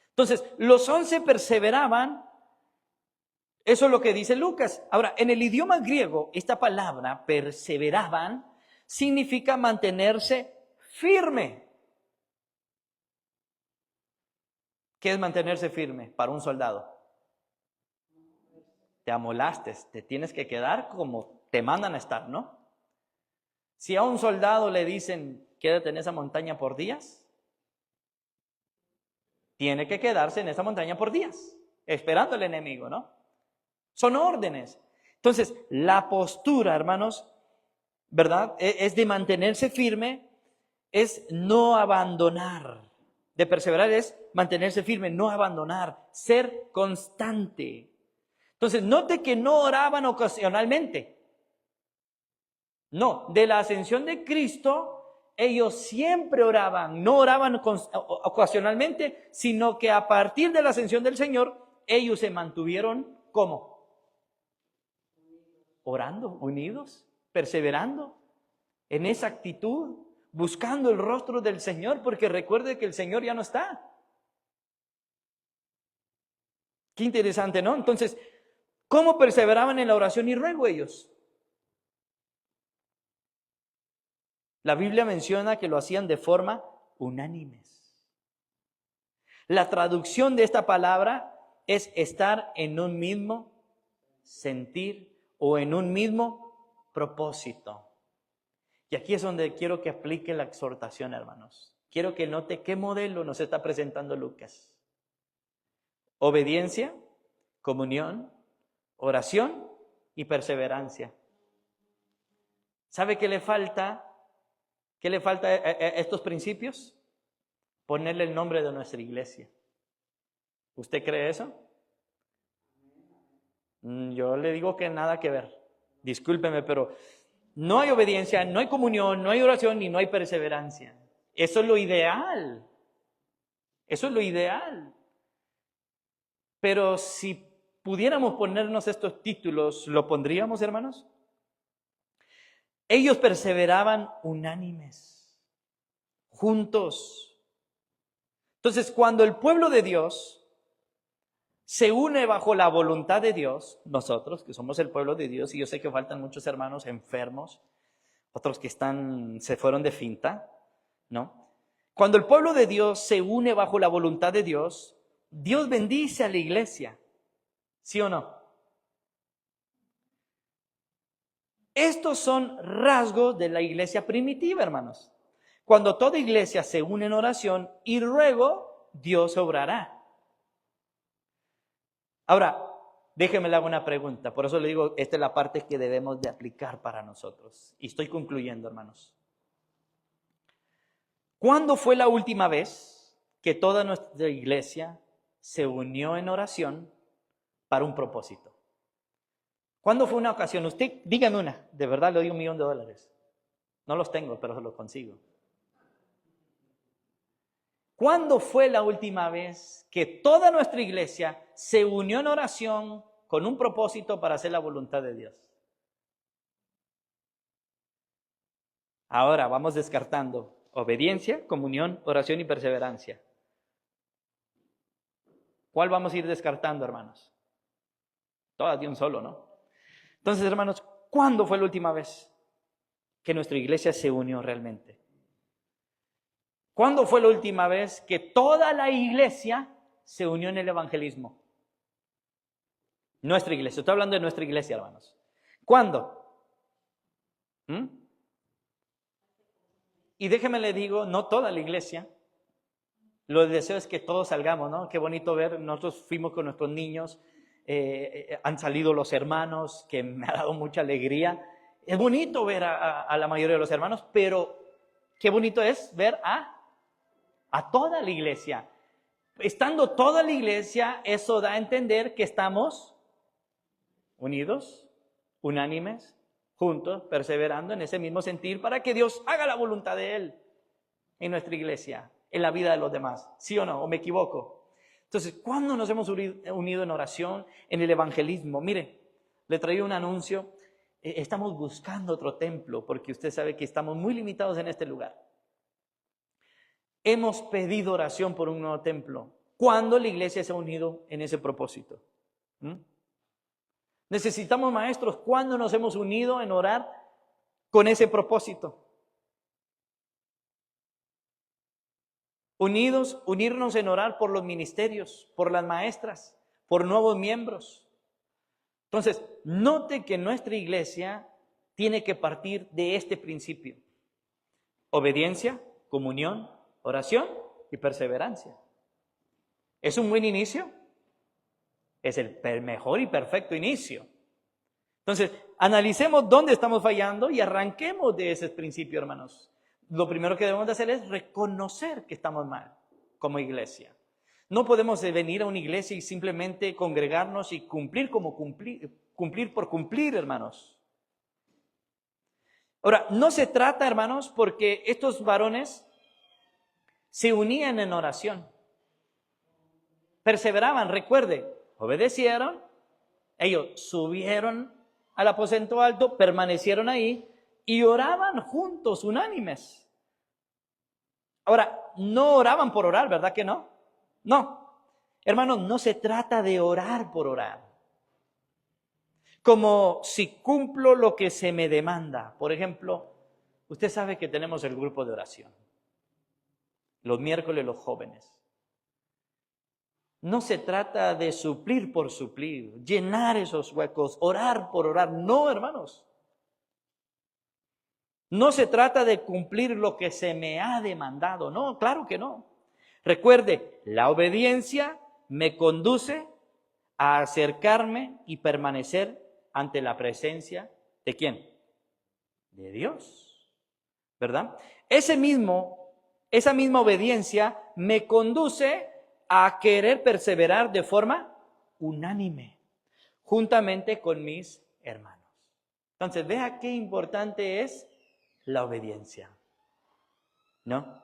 Entonces, los 11 perseveraban. Eso es lo que dice Lucas. Ahora, en el idioma griego, esta palabra, perseveraban, significa mantenerse firme. ¿Qué es mantenerse firme para un soldado? Te amolaste, te tienes que quedar como te mandan a estar, ¿no? Si a un soldado le dicen, quédate en esa montaña por días, tiene que quedarse en esa montaña por días, esperando al enemigo, ¿no? Son órdenes. Entonces, la postura, hermanos, ¿verdad? Es de mantenerse firme, es no abandonar. De perseverar es mantenerse firme, no abandonar, ser constante. Entonces, note que no oraban ocasionalmente. No, de la ascensión de Cristo, ellos siempre oraban, no oraban ocasionalmente, sino que a partir de la ascensión del Señor, ellos se mantuvieron, ¿cómo? Orando, unidos, perseverando en esa actitud, buscando el rostro del Señor, porque recuerde que el Señor ya no está. Qué interesante, ¿no? Entonces, ¿cómo perseveraban en la oración y ruego ellos? La Biblia menciona que lo hacían de forma unánimes. La traducción de esta palabra es estar en un mismo sentir o en un mismo propósito. Y aquí es donde quiero que aplique la exhortación, hermanos. Quiero que note qué modelo nos está presentando Lucas. Obediencia, comunión, oración y perseverancia. ¿Sabe qué le falta? ¿Qué le falta a estos principios? Ponerle el nombre de nuestra iglesia. ¿Usted cree eso? Yo le digo que nada que ver. Discúlpeme, pero no hay obediencia, no hay comunión, no hay oración y no hay perseverancia. Eso es lo ideal. Eso es lo ideal. Pero si pudiéramos ponernos estos títulos, ¿lo pondríamos, hermanos? Ellos perseveraban unánimes, juntos. Entonces, cuando el pueblo de Dios se une bajo la voluntad de Dios, nosotros que somos el pueblo de Dios, y yo sé que faltan muchos hermanos enfermos, otros que se fueron de finta, ¿no? Cuando el pueblo de Dios se une bajo la voluntad de Dios, Dios bendice a la iglesia, ¿sí o no? Estos son rasgos de la iglesia primitiva, hermanos. Cuando toda iglesia se une en oración y luego Dios obrará. Ahora, déjeme le hago una pregunta. Por eso le digo, esta es la parte que debemos de aplicar para nosotros. Y estoy concluyendo, hermanos. ¿Cuándo fue la última vez que toda nuestra iglesia se unió en oración para un propósito? ¿Cuándo fue una ocasión? Usted, dígame una, de verdad le doy $1,000,000. No los tengo, pero se los consigo. ¿Cuándo fue la última vez que toda nuestra iglesia se unió en oración con un propósito para hacer la voluntad de Dios? Ahora vamos descartando obediencia, comunión, oración y perseverancia. ¿Cuál vamos a ir descartando, hermanos? Todas de un solo, ¿no? Entonces, hermanos, ¿cuándo fue la última vez que nuestra iglesia se unió realmente? ¿Cuándo fue la última vez que toda la iglesia se unió en el evangelismo? Nuestra iglesia, estoy hablando de nuestra iglesia, hermanos. ¿Cuándo? Y déjeme le digo, no toda la iglesia. Lo deseo es que todos salgamos, ¿no? Qué bonito ver, nosotros fuimos con nuestros niños, han salido los hermanos, que me ha dado mucha alegría. Es bonito ver a la mayoría de los hermanos, pero qué bonito es ver a toda la iglesia. Estando toda la iglesia, eso da a entender que estamos unidos, unánimes, juntos, perseverando en ese mismo sentir para que Dios haga la voluntad de Él en nuestra iglesia, en la vida de los demás. ¿Sí o no? ¿O me equivoco? Entonces, ¿cuándo nos hemos unido en oración, en el evangelismo? Mire, le traigo un anuncio. Estamos buscando otro templo porque usted sabe que estamos muy limitados en este lugar. Hemos pedido oración por un nuevo templo. ¿Cuándo la iglesia se ha unido en ese propósito? Necesitamos maestros. ¿Cuándo nos hemos unido en orar con ese propósito? Unirnos en orar por los ministerios, por las maestras, por nuevos miembros. Entonces, note que nuestra iglesia tiene que partir de este principio: obediencia, comunión, oración y perseverancia. ¿Es un buen inicio? Es el mejor y perfecto inicio. Entonces, analicemos dónde estamos fallando y arranquemos de ese principio, hermanos. Lo primero que debemos de hacer es reconocer que estamos mal como iglesia. No podemos venir a una iglesia y simplemente congregarnos y cumplir por cumplir, hermanos. Ahora, no se trata, hermanos, porque estos varones se unían en oración. Perseveraban, recuerde, obedecieron, ellos subieron al aposento alto, permanecieron ahí y oraban juntos, unánimes. Ahora, no oraban por orar, ¿verdad que no? No. Hermanos, no se trata de orar por orar. Como si cumplo lo que se me demanda. Por ejemplo, usted sabe que tenemos el grupo de oración. Los miércoles los jóvenes. No se trata de suplir por suplir, llenar esos huecos, orar por orar. No, hermanos. No se trata de cumplir lo que se me ha demandado. No, claro que no. Recuerde, la obediencia me conduce a acercarme y permanecer ante la presencia ¿de quién? De Dios, ¿verdad? Esa misma obediencia me conduce a querer perseverar de forma unánime, juntamente con mis hermanos. Entonces, vea qué importante es la obediencia, ¿no?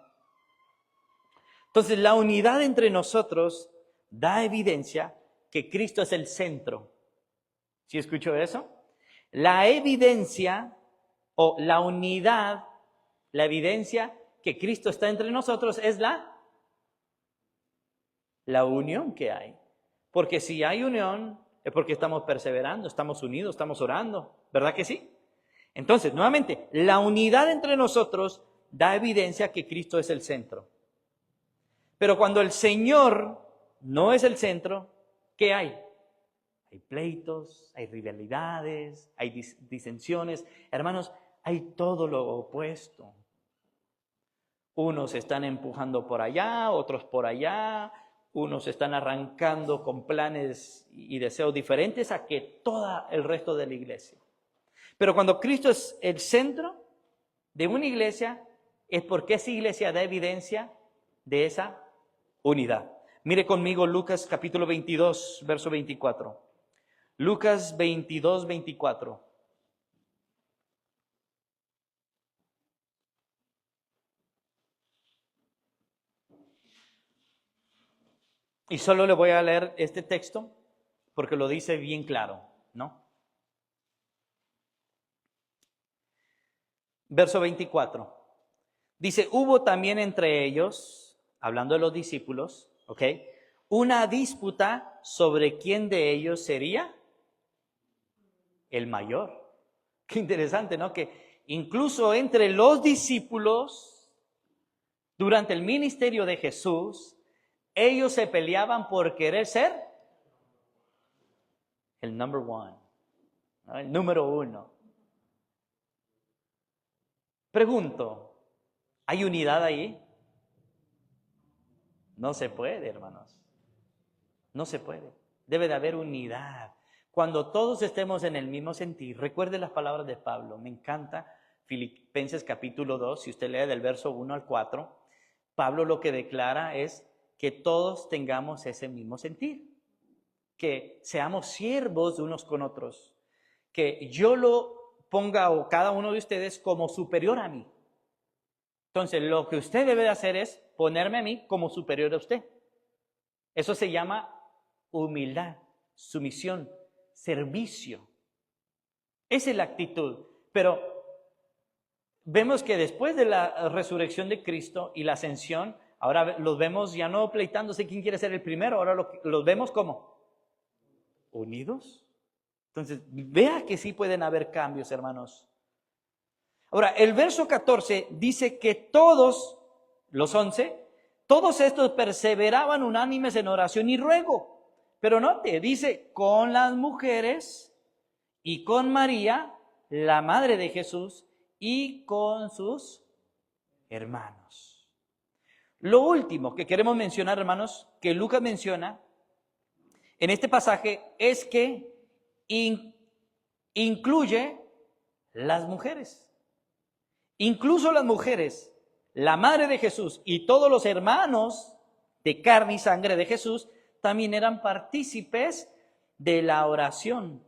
Entonces, la unidad entre nosotros da evidencia que Cristo es el centro. ¿Sí escuchó eso? La evidencia o la unidad, la evidencia que Cristo está entre nosotros es la unión que hay. Porque si hay unión es porque estamos perseverando, estamos unidos, estamos orando. ¿Verdad que sí? Entonces, nuevamente, la unidad entre nosotros da evidencia que Cristo es el centro. Pero cuando el Señor no es el centro, ¿qué hay? Hay pleitos, hay rivalidades, hay disensiones. Hermanos, hay todo lo opuesto. Unos están empujando por allá, otros por allá. Unos están arrancando con planes y deseos diferentes a que todo el resto de la iglesia. Pero cuando Cristo es el centro de una iglesia, es porque esa iglesia da evidencia de esa unidad. Mire conmigo Lucas capítulo 22, verso 24. Lucas 22, 24. Y solo le voy a leer este texto porque lo dice bien claro, ¿no? Verso 24. Dice, hubo también entre ellos, hablando de los discípulos, ¿ok? Una disputa sobre quién de ellos sería el mayor. Qué interesante, ¿no? Que incluso entre los discípulos, durante el ministerio de Jesús, ellos se peleaban por querer ser el number one, ¿no? El número uno. Pregunto, ¿hay unidad ahí? No se puede, hermanos. No se puede. Debe de haber unidad. Cuando todos estemos en el mismo sentir, recuerde las palabras de Pablo. Me encanta Filipenses capítulo 2, si usted lee del verso 1 al 4, Pablo lo que declara es que todos tengamos ese mismo sentir, que seamos siervos de unos con otros, que yo lo ponga o cada uno de ustedes como superior a mí. Entonces, lo que usted debe de hacer es ponerme a mí como superior a usted. Eso se llama humildad, sumisión, servicio. Esa es la actitud. Pero vemos que después de la resurrección de Cristo y la ascensión, ahora los vemos ya no pleitándose quién quiere ser el primero, ahora los vemos como unidos. Entonces, vea que sí pueden haber cambios, hermanos. Ahora, el verso 14 dice que todos, los 11, todos estos perseveraban unánimes en oración y ruego. Pero note, dice, con las mujeres y con María, la madre de Jesús, y con sus hermanos. Lo último que queremos mencionar, hermanos, que Lucas menciona en este pasaje es que incluye las mujeres. Incluso las mujeres, la madre de Jesús y todos los hermanos de carne y sangre de Jesús también eran partícipes de la oración.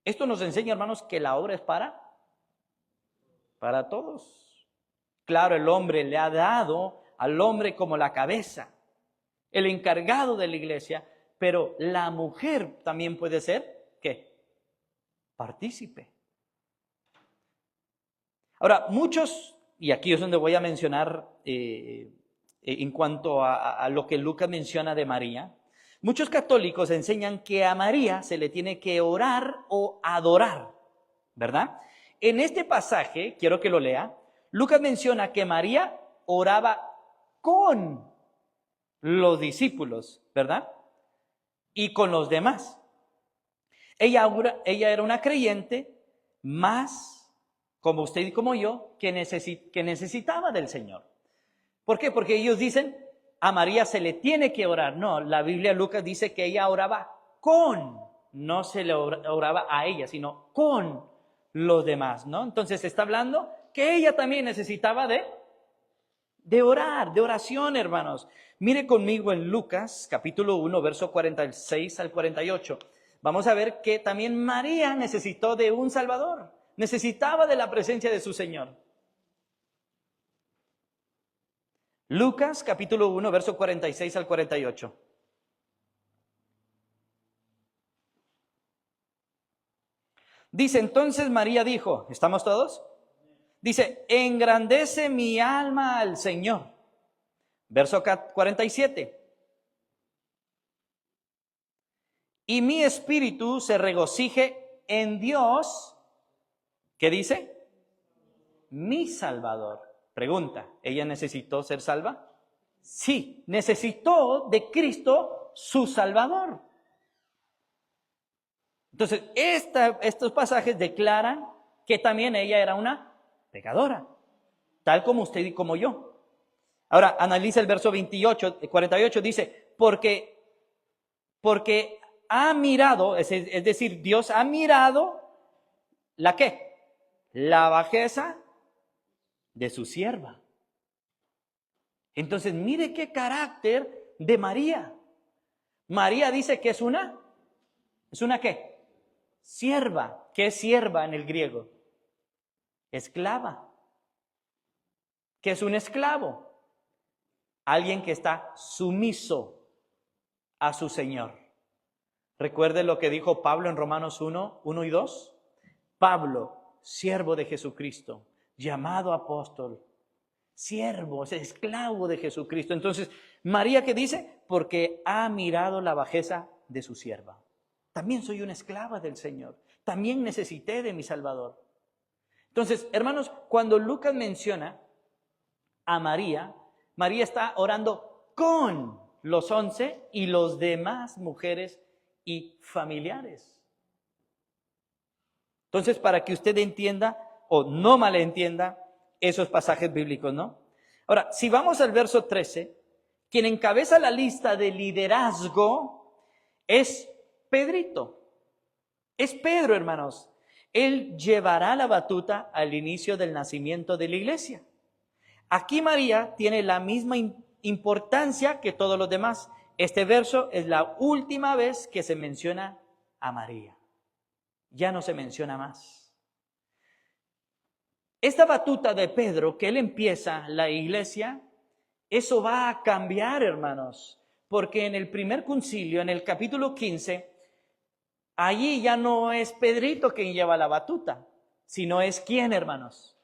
Esto nos enseña, hermanos, que la obra es para todos. Claro, el hombre le ha dado al hombre como la cabeza, el encargado de la iglesia, pero la mujer también puede ser, ¿qué? Partícipe. Ahora, muchos, y aquí es donde voy a mencionar en cuanto a lo que Lucas menciona de María, muchos católicos enseñan que a María se le tiene que orar o adorar, ¿verdad? En este pasaje, quiero que lo lea, Lucas menciona que María oraba con los discípulos, ¿verdad? Y con los demás. Ella era una creyente más, como usted y como yo, que necesitaba del Señor. ¿Por qué? Porque ellos dicen, a María se le tiene que orar. No, la Biblia Lucas dice que ella oraba con, no se le oraba a ella, sino con los demás, ¿no? Entonces está hablando que ella también necesitaba de orar, de oración, hermanos. Mire conmigo en Lucas, capítulo 1, verso 46 al 48. Vamos a ver que también María necesitó de un Salvador. Necesitaba de la presencia de su Señor. Lucas, capítulo 1, verso 46 al 48. Dice, entonces María dijo, ¿estamos todos? Dice, engrandece mi alma al Señor. Verso 47. Y mi espíritu se regocije en Dios. ¿Qué dice? Mi Salvador. Pregunta, ¿ella necesitó ser salva? Sí, necesitó de Cristo su Salvador. Entonces, estos pasajes declaran que también ella era una pecadora, tal como usted y como yo. Ahora, analiza el verso 48, dice, porque ha mirado, es decir, Dios ha mirado, ¿la qué? La bajeza de su sierva. Entonces, mire qué carácter de María. María dice que ¿es una qué? Sierva. ¿Qué es sierva en el griego? Esclava. ¿Qué es un esclavo? Alguien que está sumiso a su Señor. Recuerde lo que dijo Pablo en Romanos 1 y 2. Pablo, siervo de Jesucristo, llamado apóstol, siervo, es esclavo de Jesucristo. Entonces, María, ¿qué dice? Porque ha mirado la bajeza de su sierva. También soy una esclava del Señor. También necesité de mi Salvador. Entonces, hermanos, cuando Lucas menciona a María, María está orando con los 11 y los demás mujeres y familiares. Entonces, para que usted entienda o no malentienda esos pasajes bíblicos, ¿no? Ahora, si vamos al verso 13, quien encabeza la lista de liderazgo es Pedrito. Es Pedro, hermanos. Él llevará la batuta al inicio del nacimiento de la iglesia. Aquí María tiene la misma importancia que todos los demás. Este verso es la última vez que se menciona a María. Ya no se menciona más. Esta batuta de Pedro, que él empieza la iglesia, eso va a cambiar, hermanos, porque en el primer concilio, en el capítulo 15, allí ya no es Pedrito quien lleva la batuta, sino es ¿quién, hermanos?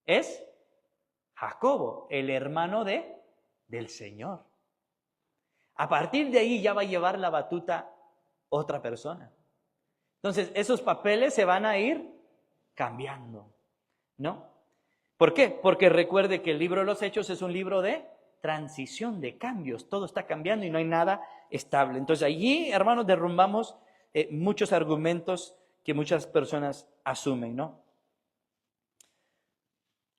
Es Jacobo, el hermano del Señor. A partir de ahí ya va a llevar la batuta otra persona. Entonces, esos papeles se van a ir cambiando, ¿no? ¿Por qué? Porque recuerde que el libro de los Hechos es un libro de transición, de cambios. Todo está cambiando y no hay nada estable. Entonces, allí, hermanos, derrumbamos muchos argumentos que muchas personas asumen, ¿no?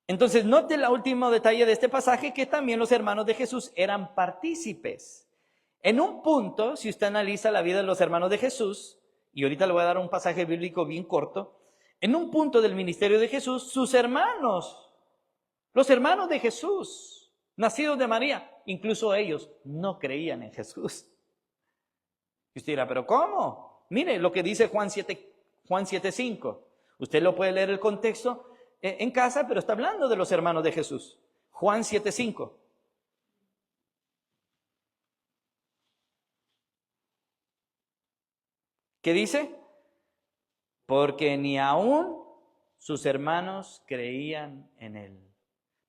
Entonces, note el último detalle de este pasaje, que también los hermanos de Jesús eran partícipes. En un punto, si usted analiza la vida de los hermanos de Jesús, y ahorita le voy a dar un pasaje bíblico bien corto, en un punto del ministerio de Jesús, sus hermanos, los hermanos de Jesús, nacidos de María, incluso ellos no creían en Jesús. Y usted dirá, ¿pero cómo? Mire lo que dice Juan 7:5. Usted lo puede leer el contexto en casa, pero está hablando de los hermanos de Jesús. Juan 7:5. ¿Qué dice? Porque ni aún sus hermanos creían en él.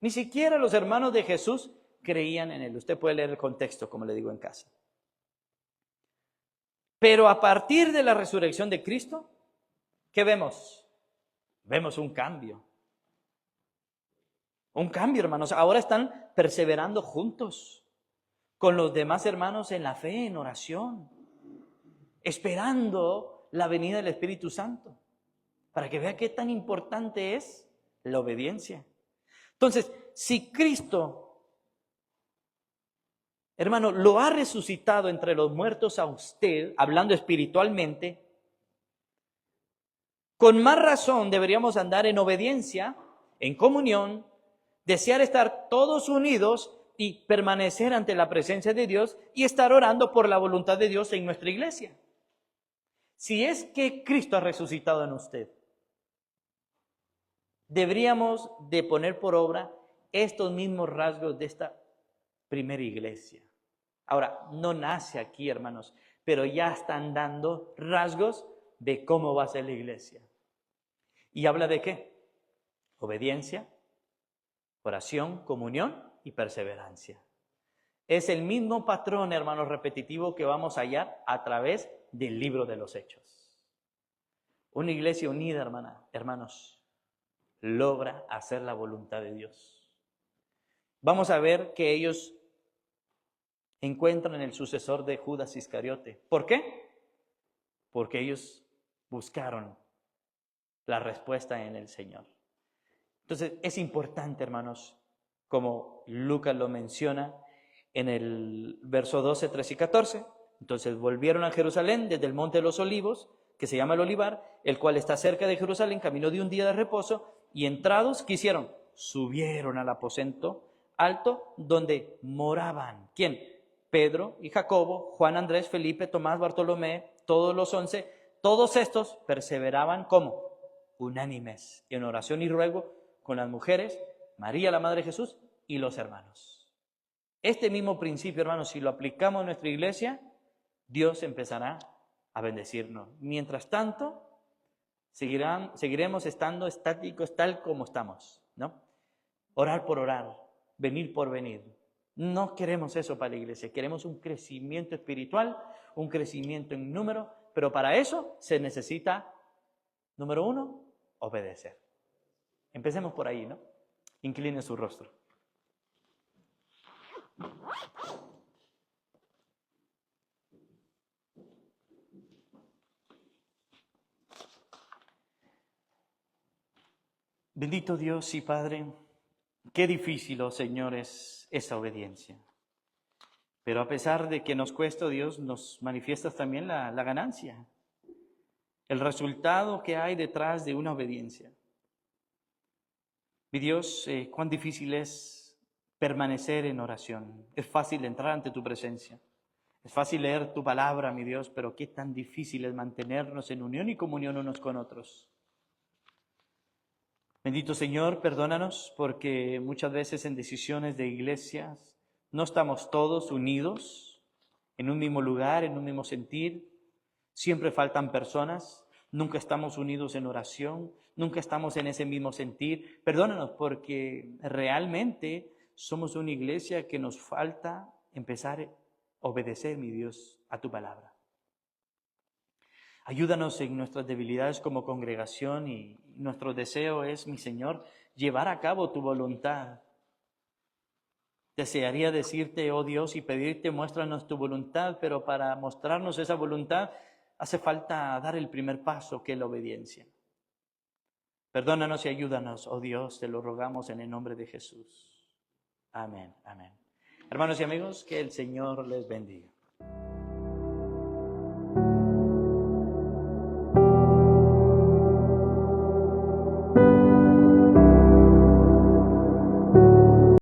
Ni siquiera los hermanos de Jesús creían en él. Usted puede leer el contexto, como le digo, en casa. Pero a partir de la resurrección de Cristo, ¿qué vemos? Vemos un cambio. Un cambio, hermanos. Ahora están perseverando juntos con los demás hermanos en la fe, en oración, esperando la venida del Espíritu Santo, para que vea qué tan importante es la obediencia. Entonces, si Cristo, hermano, lo ha resucitado entre los muertos a usted, hablando espiritualmente, con más razón deberíamos andar en obediencia, en comunión, desear estar todos unidos y permanecer ante la presencia de Dios y estar orando por la voluntad de Dios en nuestra iglesia. Si es que Cristo ha resucitado en usted, deberíamos de poner por obra estos mismos rasgos de esta primera iglesia. Ahora, no nace aquí, hermanos, pero ya están dando rasgos de cómo va a ser la iglesia. ¿Y habla de qué? Obediencia, oración, comunión y perseverancia. Es el mismo patrón, hermanos, repetitivo que vamos a hallar a través del libro de los Hechos. Una iglesia unida, hermanos, logra hacer la voluntad de Dios. Vamos a ver que ellos encuentran el sucesor de Judas Iscariote. ¿Por qué? Porque ellos buscaron la respuesta en el Señor. Entonces, es importante, hermanos, como Lucas lo menciona en el verso 12, 13 y 14. Entonces, volvieron a Jerusalén desde el Monte de los Olivos, que se llama el Olivar, el cual está cerca de Jerusalén, camino de un día de reposo, y entrados, ¿qué hicieron? Subieron al aposento alto donde moraban. ¿Quién? Pedro y Jacobo, Juan, Andrés, Felipe, Tomás, Bartolomé, todos los 11. Todos estos perseveraban, ¿cómo? Unánimes, en oración y ruego con las mujeres, María, la Madre de Jesús, y los hermanos. Este mismo principio, hermanos, si lo aplicamos en nuestra iglesia, Dios empezará a bendecirnos. Mientras tanto, seguiremos estando estáticos tal como estamos, ¿no? Orar por orar, venir por venir. No queremos eso para la iglesia, queremos un crecimiento espiritual, un crecimiento en número, pero para eso se necesita, número 1, obedecer. Empecemos por ahí, ¿no? Incline su rostro. Bendito Dios y Padre, qué difícil, oh Señor, es esa obediencia. Pero a pesar de que nos cuesta, Dios, nos manifiestas también la ganancia, el resultado que hay detrás de una obediencia. Mi Dios, cuán difícil es permanecer en oración. Es fácil entrar ante tu presencia. Es fácil leer tu palabra, mi Dios, pero qué tan difícil es mantenernos en unión y comunión unos con otros. Bendito Señor, perdónanos porque muchas veces en decisiones de iglesias no estamos todos unidos en un mismo lugar, en un mismo sentir. Siempre faltan personas, nunca estamos unidos en oración, nunca estamos en ese mismo sentir. Perdónanos porque realmente somos una iglesia que nos falta empezar a obedecer, mi Dios, a tu palabra. Ayúdanos en nuestras debilidades como congregación y nuestro deseo es, mi Señor, llevar a cabo tu voluntad. Desearía decirte, oh Dios, y pedirte, muéstranos tu voluntad, pero para mostrarnos esa voluntad hace falta dar el primer paso, que es la obediencia. Perdónanos y ayúdanos, oh Dios, te lo rogamos en el nombre de Jesús. Amén, amén. Hermanos y amigos, que el Señor les bendiga.